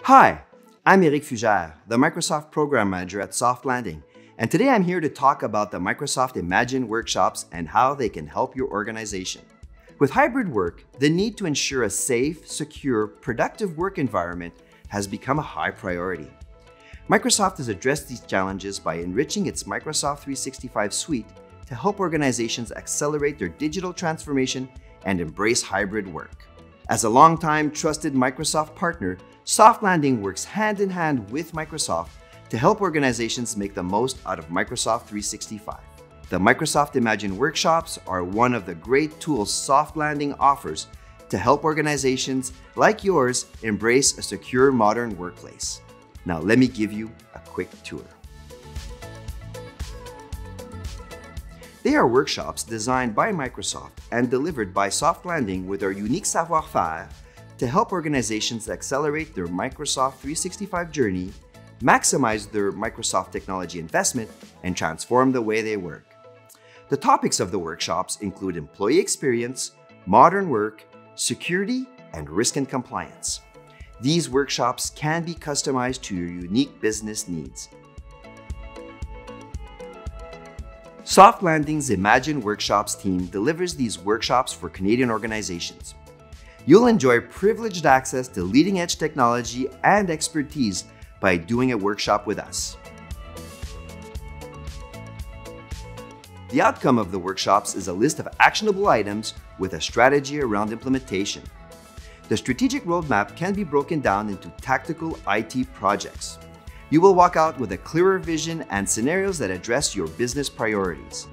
Hi, I'm Eric Fugère, the Microsoft Program Manager at Softlanding, and today I'm here to talk about the Microsoft Imagine workshops and how they can help your organization. With hybrid work, the need to ensure a safe, secure, productive work environment has become a high priority. Microsoft has addressed these challenges by enriching its Microsoft 365 suite to help organizations accelerate their digital transformation and embrace hybrid work. As a longtime trusted Microsoft partner, Softlanding works hand in hand with Microsoft to help organizations make the most out of Microsoft 365. The Microsoft Imagine workshops are one of the great tools Softlanding offers to help organizations like yours embrace a secure modern workplace. Now let me give you a quick tour. They are workshops designed by Microsoft and delivered by Softlanding with our unique savoir-faire to help organizations accelerate their Microsoft 365 journey, maximize their Microsoft technology investment, and transform the way they work. The topics of the workshops include employee experience, modern work, security, and risk and compliance. These workshops can be customized to your unique business needs. Softlanding's Imagine Workshops team delivers these workshops for Canadian organizations. You'll enjoy privileged access to leading-edge technology and expertise by doing a workshop with us. The outcome of the workshops is a list of actionable items with a strategy around implementation. The strategic roadmap can be broken down into tactical IT projects. You will walk out with a clearer vision and scenarios that address your business priorities.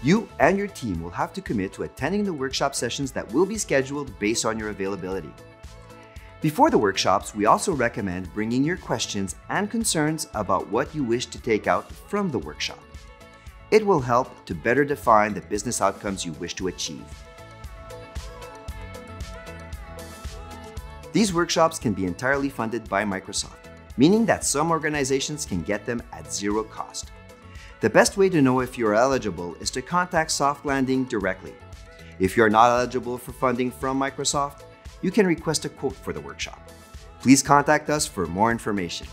You and your team will have to commit to attending the workshop sessions that will be scheduled based on your availability. Before the workshops, we also recommend bringing your questions and concerns about what you wish to take out from the workshop. It will help to better define the business outcomes you wish to achieve. These workshops can be entirely funded by Microsoft, meaning that some organizations can get them at zero cost. The best way to know if you're eligible is to contact Softlanding directly. If you're not eligible for funding from Microsoft, you can request a quote for the workshop. Please contact us for more information.